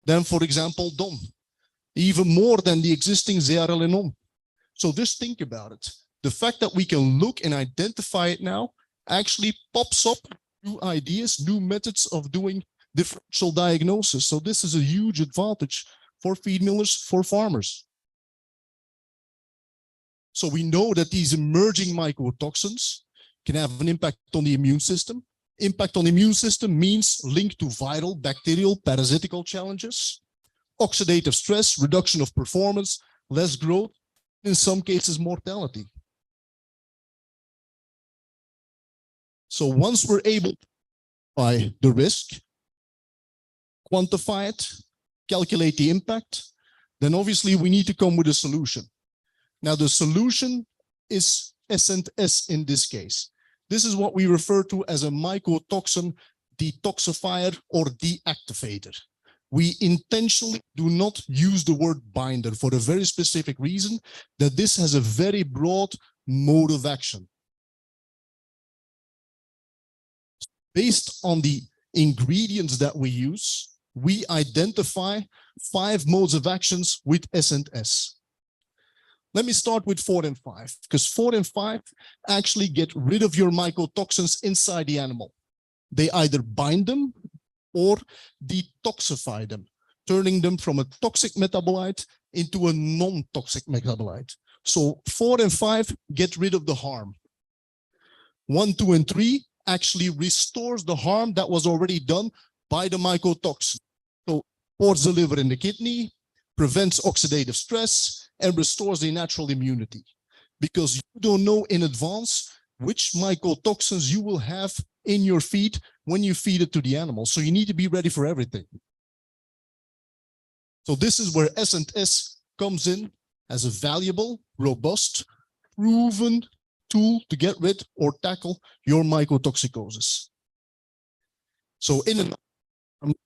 than, for example, DOM, even more than the existing ZRL. So just think about it. The fact that we can look and identify it now actually pops up new ideas, new methods of doing differential diagnosis. So this is a huge advantage for feed millers, for farmers. So we know that these emerging mycotoxins can have an impact on the immune system. Impact on the immune system means linked to viral, bacterial, parasitical challenges, oxidative stress, reduction of performance, less growth, in some cases mortality. So once we're able to identify the risk, quantify it, calculate the impact, then obviously we need to come with a solution. Now the solution is S&S in this case. This is what we refer to as a mycotoxin detoxifier or deactivator. We intentionally do not use the word binder for a very specific reason, that this has a very broad mode of action. Based on the ingredients that we use, we identify 5 modes of actions with S&S. Let me start with 4 and 5, because 4 and 5 actually get rid of your mycotoxins inside the animal. They either bind them or detoxify them, turning them from a toxic metabolite into a non-toxic metabolite. So 4 and 5 get rid of the harm. 1, 2, and 3 actually restores the harm that was already done by the mycotoxin. So supports the liver and the kidney, prevents oxidative stress, and restores the natural immunity. Because you don't know in advance which mycotoxins you will have in your feed when you feed it to the animal. So you need to be ready for everything. So this is where S&S comes in as a valuable, robust, proven tool to get rid or tackle your mycotoxicosis. So I'm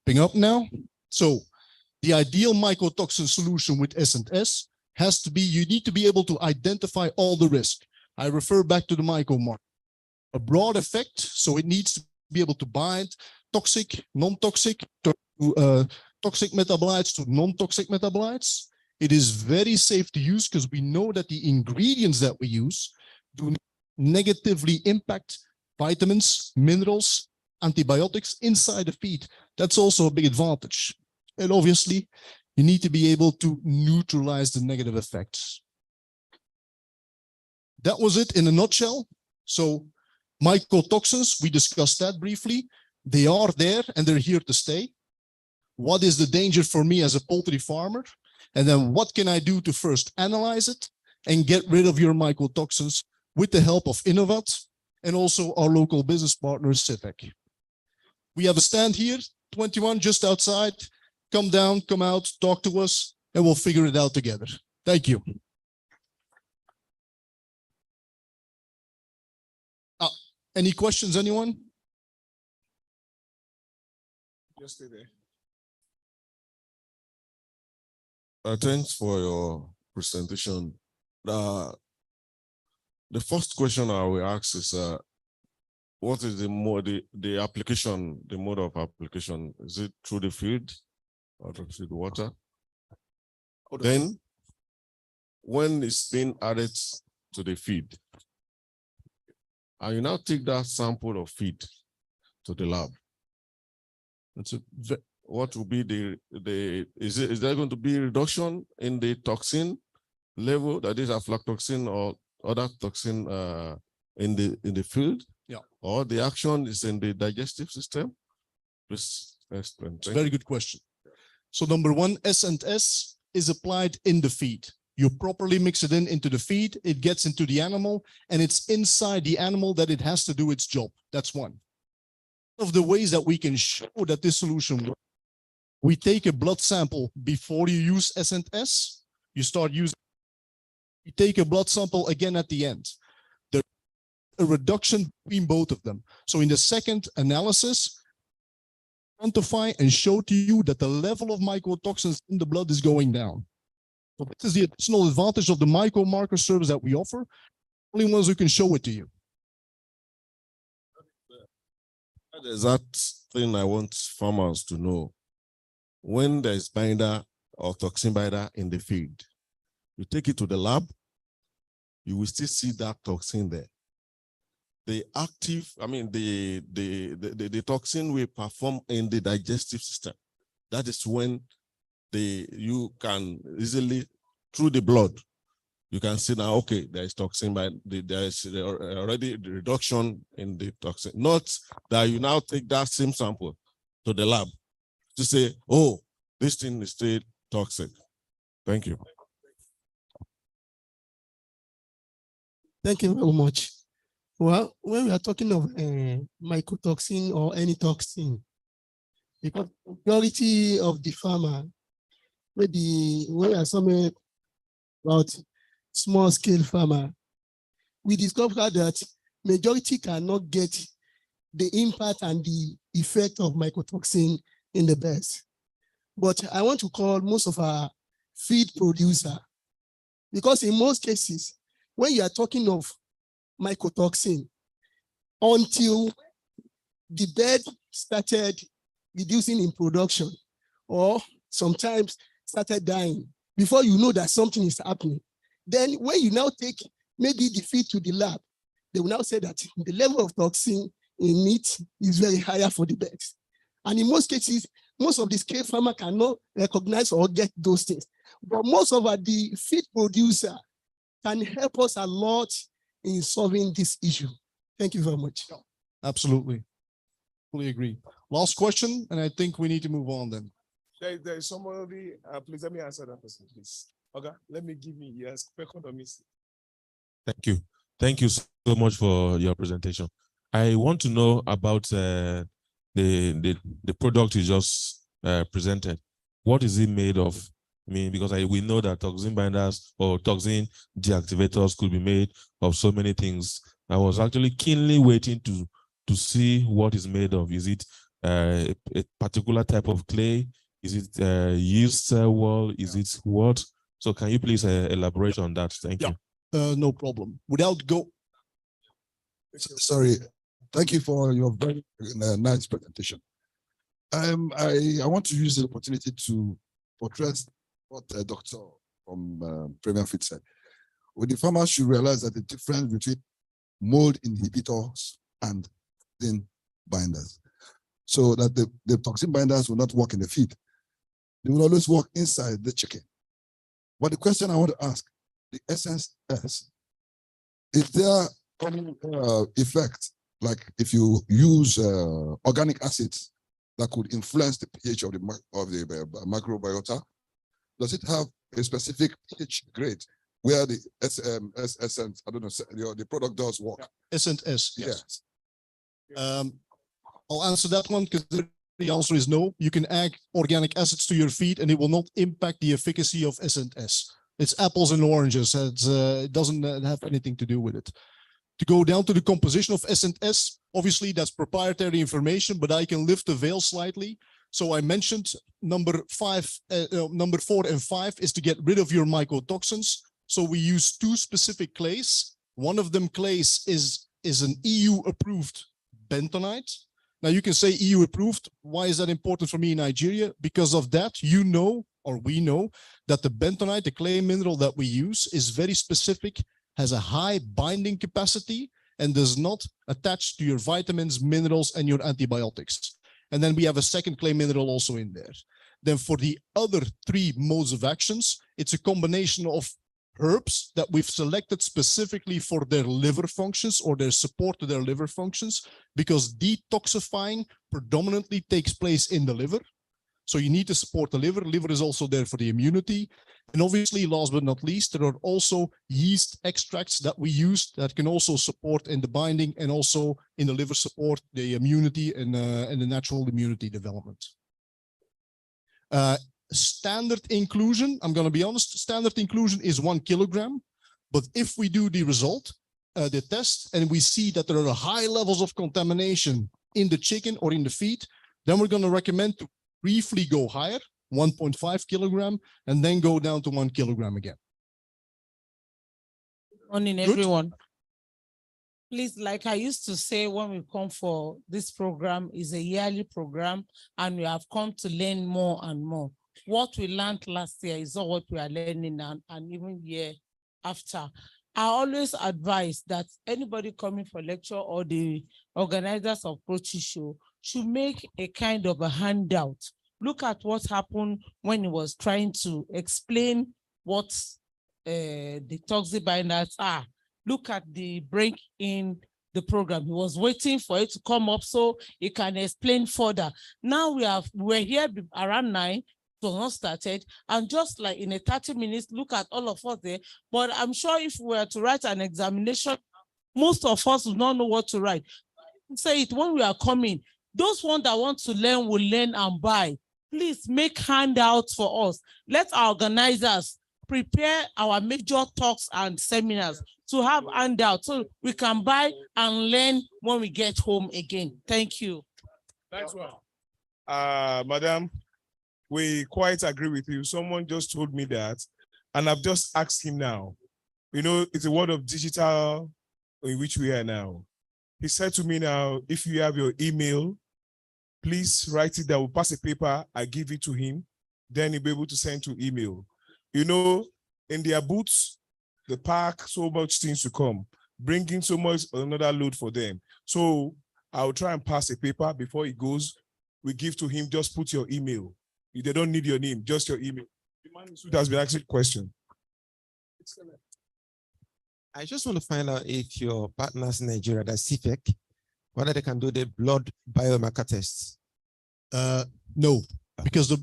wrapping up now. So the ideal mycotoxin solution with S&S has to be, you need to be able to identify all the risk. I refer back to the mycomarker. A broad effect, so it needs to be able to bind toxic, non-toxic, toxic metabolites to non-toxic metabolites. It is very safe to use because we know that the ingredients that we use do not negatively impact vitamins, minerals, antibiotics inside the feed. That's also a big advantage. And obviously, you need to be able to neutralize the negative effects. That was it in a nutshell. So mycotoxins, we discussed that briefly. They are there and they're here to stay. What is the danger for me as a poultry farmer? And then what can I do to first analyze it and get rid of your mycotoxins with the help of Innovat and also our local business partner, Civic. We have a stand here, 21 just outside. Come down, come out, talk to us, and we'll figure it out together. Thank you. Any questions, anyone? Just stay there. Thanks for your presentation. The first question I will ask is, what is the application, the mode of application? Is it through the feed or through the water? Then, when it's being added to the feed, and you now take that sample of feed to the lab, what will be is there going to be reduction in the toxin level, that is aflatoxin or other toxin in the field? Yeah. Or the action is in the digestive system? Please explain. Very good question. So number one, S&S is applied in the feed. You properly mix it into the feed, it gets into the animal, and it's inside the animal that it has to do its job. That's one. One of the ways that we can show that this solution works, we take a blood sample before you use S&S. You start using, you take a blood sample again at the end. There's a reduction between both of them. So in the second analysis, quantify and show to you that the level of mycotoxins in the blood is going down. So this is the additional advantage of the mycomarker service that we offer. Only ones who can show it to you. That is that thing I want farmers to know. when there's binder or toxin binder in the feed, you take it to the lab, you will still see that toxin there. The active, I mean, the toxin will perform in the digestive system. That is when you can easily, through the blood, you can see now, okay, there is toxin, but there is already the reduction in the toxin. Not that you now take that same sample to the lab to say, oh, this thing is still toxic. Thank you. Thank you very much. Well, when we are talking of mycotoxin or any toxin, because majority of the farmer, maybe when we are somewhere about small scale farmer, we discovered that majority cannot get the impact and the effect of mycotoxin in the birds. But I want to call most of our feed producer, because in most cases, when you are talking of mycotoxin, until the bird started reducing in production, or sometimes started dying, before you know that something is happening. Then when you now take maybe the feed to the lab, they will now say that the level of toxin in it is very higher for the birds. And in most cases, most of the scale farmer cannot recognize or get those things. But most of the feed producer can help us a lot in solving this issue. Thank you very much. Absolutely. Fully agree. Last question, and I think we need to move on then. There is somebody, please let me answer that question, please. Okay, let me give me yes, economics. Thank you. Thank you so much for your presentation. I want to know about the product you just presented. What is it made of? I mean, because we know that toxin binders or toxin deactivators could be made of so many things. I was actually keenly waiting to see what is made of. Is it a particular type of clay? Is it yeast wall? Is it what? So can you please elaborate on that? Thank you. No problem. Sorry. Thank you for your very nice presentation. I want to use the opportunity to address what Dr. from Premier Fit said. Well, the farmers should realize that the difference between mold inhibitors and toxin binders, so that the toxin binders will not work in the feed. They will always work inside the chicken. But the question I want to ask, the essence is there any effect, like if you use organic acids that could influence the pH of the microbiota? Does it have a specific pH grade where the essence, I don't know, the product does work? S&S, Yes. I'll answer that one because the answer is no. You can add organic acids to your feed and it will not impact the efficacy of S&S. It's apples and oranges. It doesn't have anything to do with it. To go down to the composition of S&S, obviously that's proprietary information, but I can lift the veil slightly. So I mentioned number 4 and 5 is to get rid of your mycotoxins. So we use 2 specific clays. One of them clays is an EU approved bentonite. Now you can say EU approved. Why is that important for me in Nigeria? Because of that, you know, or we know that the bentonite, the clay mineral that we use, is very specific, has a high binding capacity, and does not attach to your vitamins, minerals, and your antibiotics. And then we have a second clay mineral also in there. Then for the other 3 modes of actions, it's a combination of herbs that we've selected specifically for their liver functions or their support to their liver functions, because detoxifying predominantly takes place in the liver. So you need to support the liver. Liver is also there for the immunity. And obviously, last but not least, there are also yeast extracts that we use that can also support in the binding and also in the liver support the immunity and the natural immunity development. Standard inclusion, I'm going to be honest, standard inclusion is 1 kilogram. But if we do the result, the test, and we see that there are high levels of contamination in the chicken or in the feed, then we're going to recommend to briefly go higher, 1.5 kilogram, and then go down to 1 kilogram again. Morning, everyone. Please, like I used to say when we come for this program, is a yearly program, and we have come to learn more and more. What we learned last year is not what we are learning now, and even year after. I always advise that anybody coming for lecture or the organizers of Poultry Show should make a kind of a handout. Look at what happened when he was trying to explain what the toxic binders are. Look at the break in the program. He was waiting for it to come up so he can explain further. Now we're here around 9, it was not started, and just like in a 30 minutes, look at all of us there. But I'm sure if we were to write an examination, most of us would not know what to write. Say it when we are coming. Those ones that want to learn will learn and buy. Please make handouts for us. Let our organizers prepare our major talks and seminars to have handouts so we can buy and learn when we get home again. Thank you. Thanks, Madam, we quite agree with you. Someone just told me that, and I've just asked him now. You know, it's a world of digital in which we are now. He said to me now, if you have your email, please write it down. We'll pass a paper, I give it to him, then he'll be able to send to email. You know, in their booths, the park, so much things to come, bringing so much another load for them. So I'll try and pass a paper before he goes. We give to him, just put your email. They don't need your name, just your email. The man who has been asking question. I just want to find out if your partners in Nigeria, that's CFEC, whether they can do the blood biomarker tests. No, because the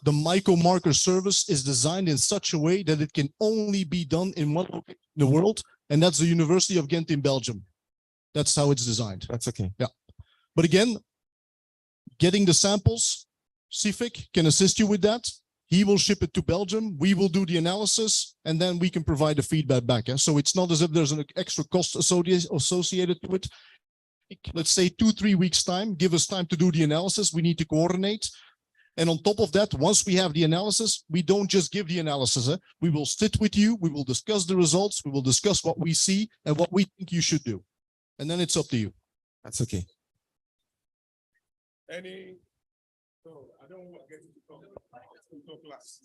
micromarker service is designed in such a way that it can only be done in one location in the world, and that's the University of Ghent in Belgium. That's how it's designed. That's okay. Yeah. But again, getting the samples, CFIC can assist you with that. He will ship it to Belgium. We will do the analysis, and then we can provide the feedback back. So it's not as if there's an extra cost associated to it. Let's say 2-3 weeks time, give us time to do the analysis. We need to coordinate. And on top of that, once we have the analysis, we don't just give the analysis. We will sit with you. We will discuss the results. We will discuss what we see and what we think you should do. And then it's up to you. That's okay. So I don't want to get into talk class.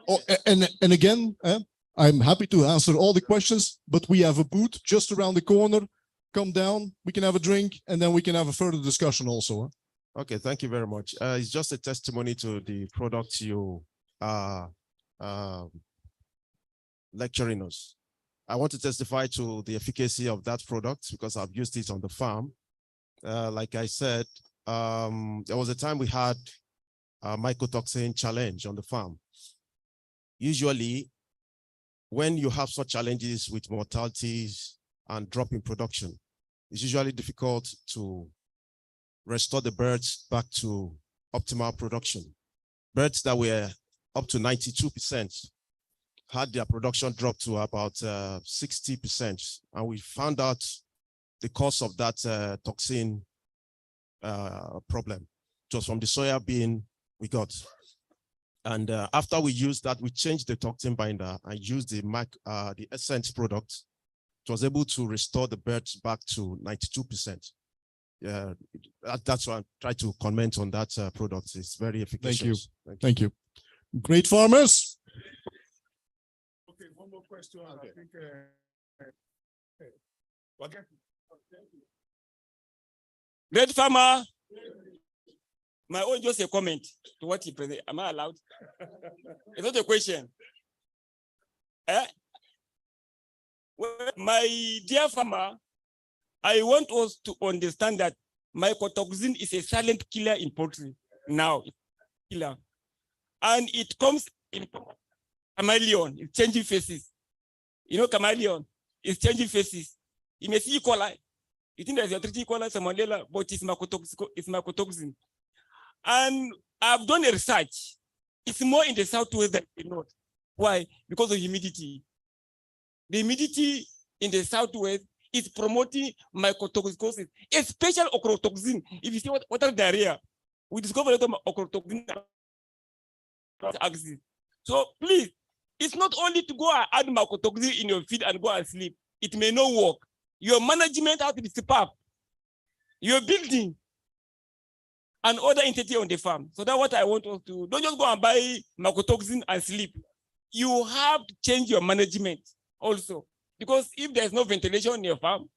Oh, and again, I'm happy to answer all the questions, but we have a booth just around the corner. Come down, we can have a drink, and then we can have a further discussion also. Okay, thank you very much. It's just a testimony to the product you are lecturing us. I want to testify to the efficacy of that product because I've used it on the farm. Like I said, there was a time we had a mycotoxin challenge on the farm. Usually, when you have such challenges with mortalities and drop in production, it's usually difficult to restore the birds back to optimal production. Birds that were up to 92% had their production drop to about 60%. And we found out the cause of that toxin problem. It was from the soya bean we got. And after we used that, we changed the toxin binder and used the Essence product. It was able to restore the birds back to 92%. Yeah, that's why I try to comment on that product. It's very efficacious. Thank you. Great farmers. Okay, one more question. Okay. I think. Great farmer. My own just a comment to what he presented. Am I allowed? It's not a question. Well, my dear farmer, I want us to understand that mycotoxin is a silent killer in poultry now. Killer. And it comes in chameleon, it's changing faces. You know, chameleon is changing faces. You may see E. coli. You think there's a E. coli, salmonella, but it's mycotoxin. And I've done a research. It's more in the southwest than the north. Why? Because of humidity. The humidity in the southwest is promoting mycotoxicosis, especially ochratoxin. If you see water diarrhea, we discovered that ochratoxin axis. So please, it's not only to go and add mycotoxin in your feed and go and sleep. It may not work. your management has to be superb. Your building and other entity on the farm. So that's what I want us to, don't just go and buy mycotoxin and sleep. You have to change your management also. Because if there's no ventilation in your farm,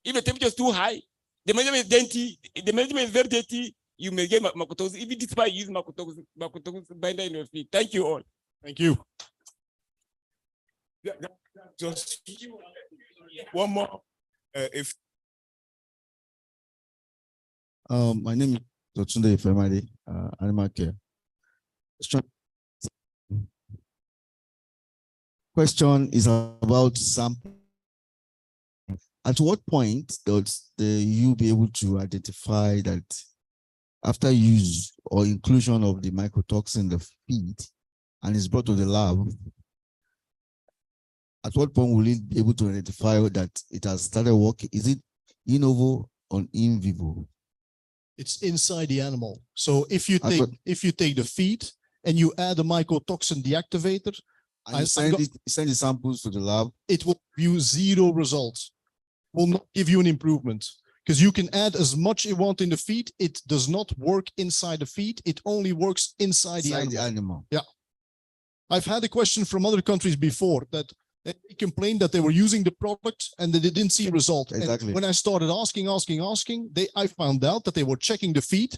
if the temperature is too high, the management is dirty, the management is very dirty, you may get mycotoxin. If it is by use mycotoxin binder in your feed. Thank you all. Thank you. Just one more. If My name is Totunde Ifemade, Animal Care. Question is about sampling. At what point does you be able to identify that after use or inclusion of the mycotoxin in the feed and is brought to the lab, at what point will it be able to identify that it has started working? Is it in vivo or in vivo? It's inside the animal. So if you take the feed and you add a mycotoxin deactivator, and send the samples to the lab, it will give you zero results. Will not give you an improvement because you can add as much you want in the feed. It does not work inside the feed. It only works inside the animal. Yeah. I've had a question from other countries before that they complained that they were using the product and that they didn't see a result. Exactly. And when I started asking, I found out that they were checking the feed,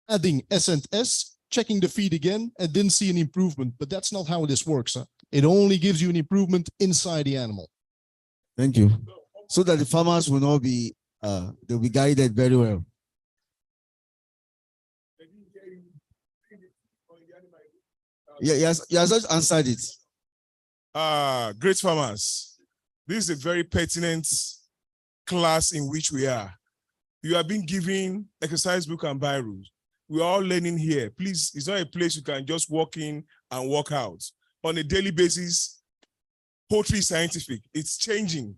adding S&S, checking the feed again, and didn't see an improvement. But that's not how this works. Huh? It only gives you an improvement inside the animal. Thank you. So that the farmers will not be, they'll be guided very well. Yeah, yes, you have just answered it. Great farmers, this is a very pertinent class in which we are. You are being given exercise book and biros. We are all learning here. Please, it's not a place you can just walk in and walk out. On a daily basis, poultry is scientific. It's changing.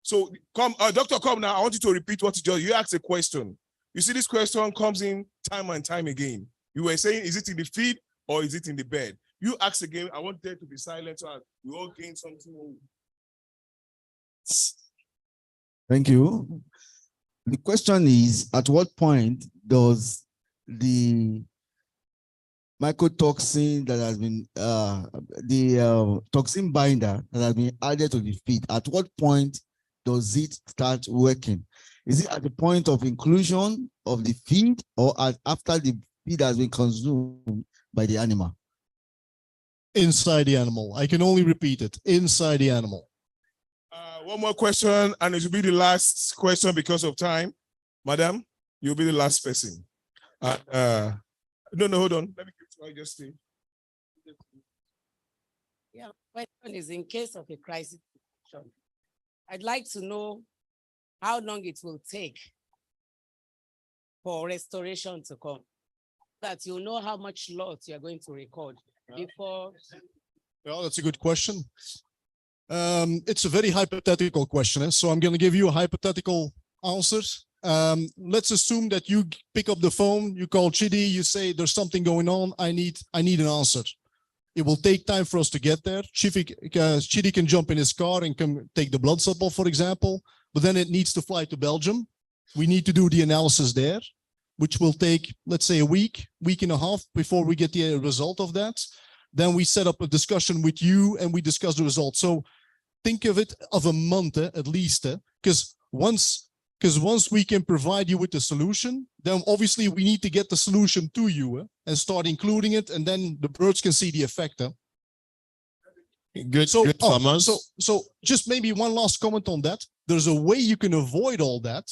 So come, doctor, come now. I want you to repeat what you asked a question. You see, this question comes in time and time again. You were saying, is it in the feed or is it in the bed? You ask again. I want there to be silent so we all gain something. Thank you. The question is, at what point does the mycotoxin that has been, toxin binder that has been added to the feed, at what point does it start working? Is it at the point of inclusion of the feed or after the feed has been consumed by the animal? Inside the animal. I can only repeat it. Inside the animal. One more question, and it will be the last question because of time. Madam, you'll be the last person. No, hold on. Let me just say. Yeah, question is in case of a crisis situation, I'd like to know how long it will take for restoration to come, that you know how much loss you're going to record before. Well, that's a good question. It's a very hypothetical question, so I'm going to give you a hypothetical answer. Let's assume that you pick up the phone, you call Chidi, you say there's something going on, I need an answer. It will take time for us to get there. Chidi can jump in his car and come take the blood sample, for example, but then it needs to fly to Belgium. We need to do the analysis there, which will take, let's say, a week and a half before we get the result of that. Then we set up a discussion with you and we discuss the results. So think of it of a month at least, because once we can provide you with the solution, then obviously we need to get the solution to you and start including it, and then the birds can see the effect. Good farmers. So just maybe one last comment on that. There's a way you can avoid all that,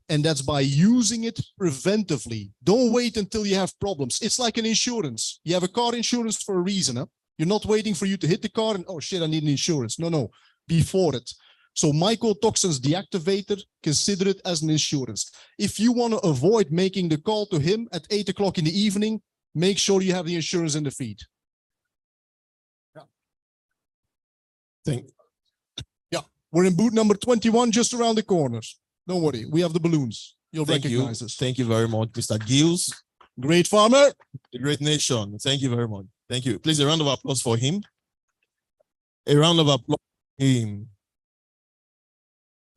and that's by using it preventively. Don't wait until you have problems. It's like an insurance. You have a car insurance for a reason. You're not waiting for you to hit the car and, oh shit, I need an insurance. No, before it. So mycotoxins deactivator, consider it as an insurance. If you want to avoid making the call to him at 8 o'clock in the evening, make sure you have the insurance in the feed. Yeah, we're in booth number 21, just around the corner. Don't worry, we have the balloons. You'll recognize us. Thank you very much, Mr. Gills. Great farmer. The great nation. Thank you very much. Thank you. Please, a round of applause for him. A round of applause for him.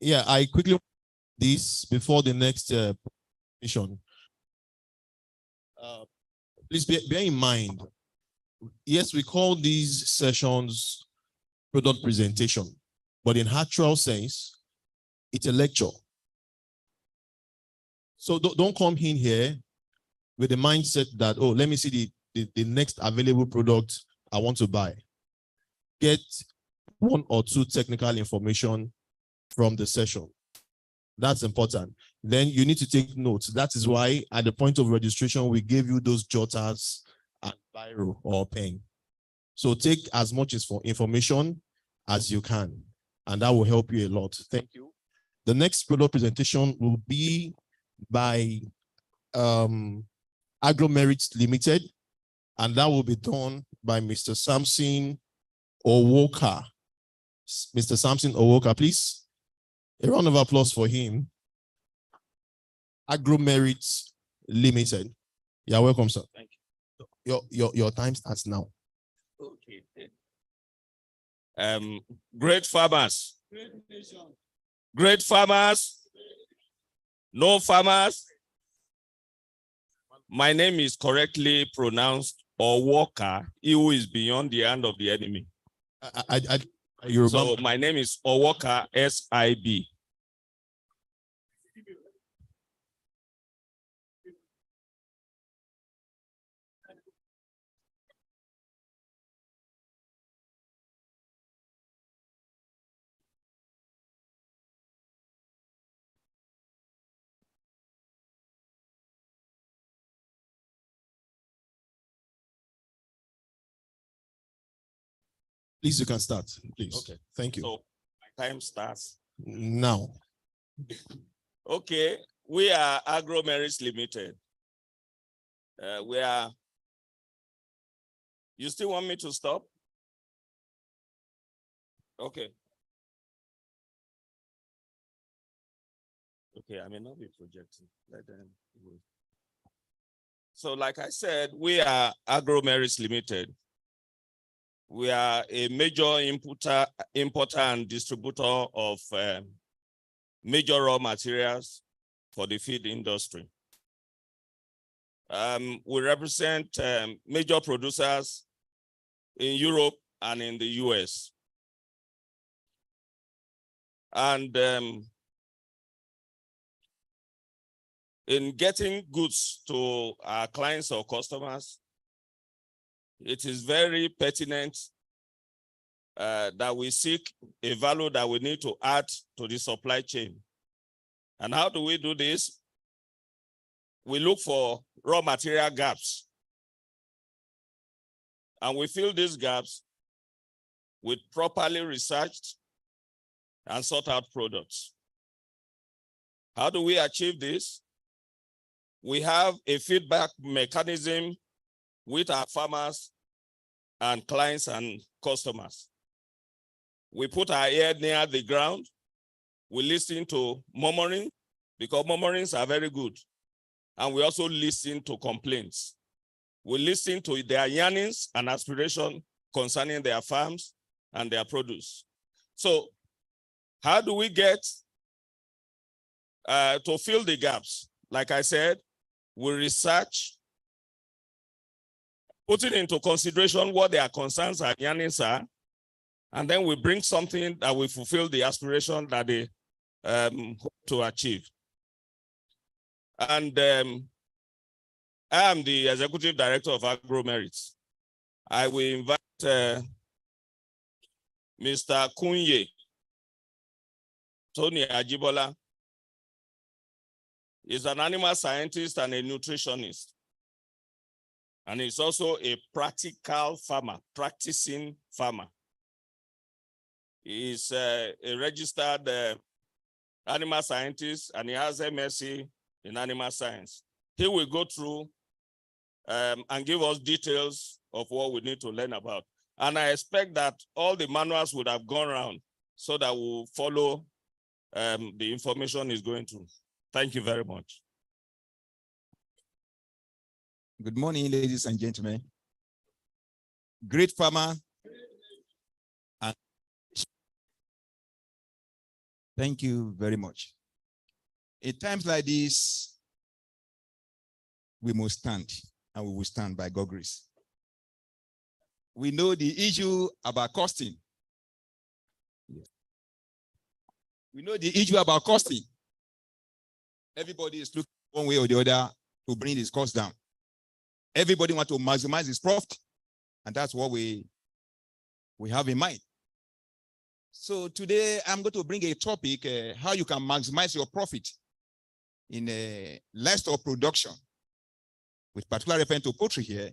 Yeah, I quickly this before the next mission. Please bear in mind, yes, we call these sessions product presentation, but in actual sense, it's a lecture. So don't come in here with the mindset that, oh, let me see the next available product I want to buy. Get one or two technical information from the session. That's important. Then you need to take notes. That is why at the point of registration, we gave you those jotters and biro or pen. So take as much information as you can, and that will help you a lot. Thank you. The next product presentation will be by Agro-Merits Limited, and that will be done by Mr. Samson Owoka. Mr. Samson Owoka, please. A round of applause for him. Agro-Merits Limited. You're welcome, sir. Thank you. Your time starts now. Okay. Great farmers. Great farmers. No farmers. My name is correctly pronounced Owoka, he who is beyond the hand of the enemy. So my name is Owoka, S-I-B. Please, you can start. Please. Okay. Thank you. So my time starts now. Okay. We are Agro-Merits Limited. We are. You still want me to stop? Okay. Okay, I may not be projecting. Let them go. So like I said, we are Agro-Merits Limited. We are a major importer and distributor of major raw materials for the feed industry. We represent major producers in Europe and in the US. And in getting goods to our clients or customers, it is very pertinent that we seek a value that we need to add to the supply chain. And how do we do this? We look for raw material gaps. And we fill these gaps with properly researched and sought out products. How do we achieve this? We have a feedback mechanism with our farmers and clients and customers. We put our ear near the ground. We listen to murmuring because murmurings are very good. And we also listen to complaints. We listen to their yearnings and aspirations concerning their farms and their produce. So how do we get to fill the gaps? Like I said, we research, putting into consideration what their concerns and yearnings are, and then we bring something that will fulfill the aspiration that they hope to achieve. And I am the Executive Director of Agro-Merits. I will invite Mr. Kunye, Tony Ajibola. He's an animal scientist and a nutritionist. And he's also a practical farmer, practicing farmer. He's a registered animal scientist and he has MSc in animal science. He will go through and give us details of what we need to learn about. And I expect that all the manuals would have gone around so that we'll follow the information he's going to. Thank you very much. Good morning, ladies and gentlemen. Great farmer and Thank you very much. In times like this, we must stand, and we will stand by God's grace. We know the issue about costing. We know the issue about costing. Everybody is looking one way or the other to bring his cost down. Everybody wants to maximize his profit, and that's what we have in mind. So today I'm going to bring a topic, how you can maximize your profit in livestock production, with particular reference to poultry here,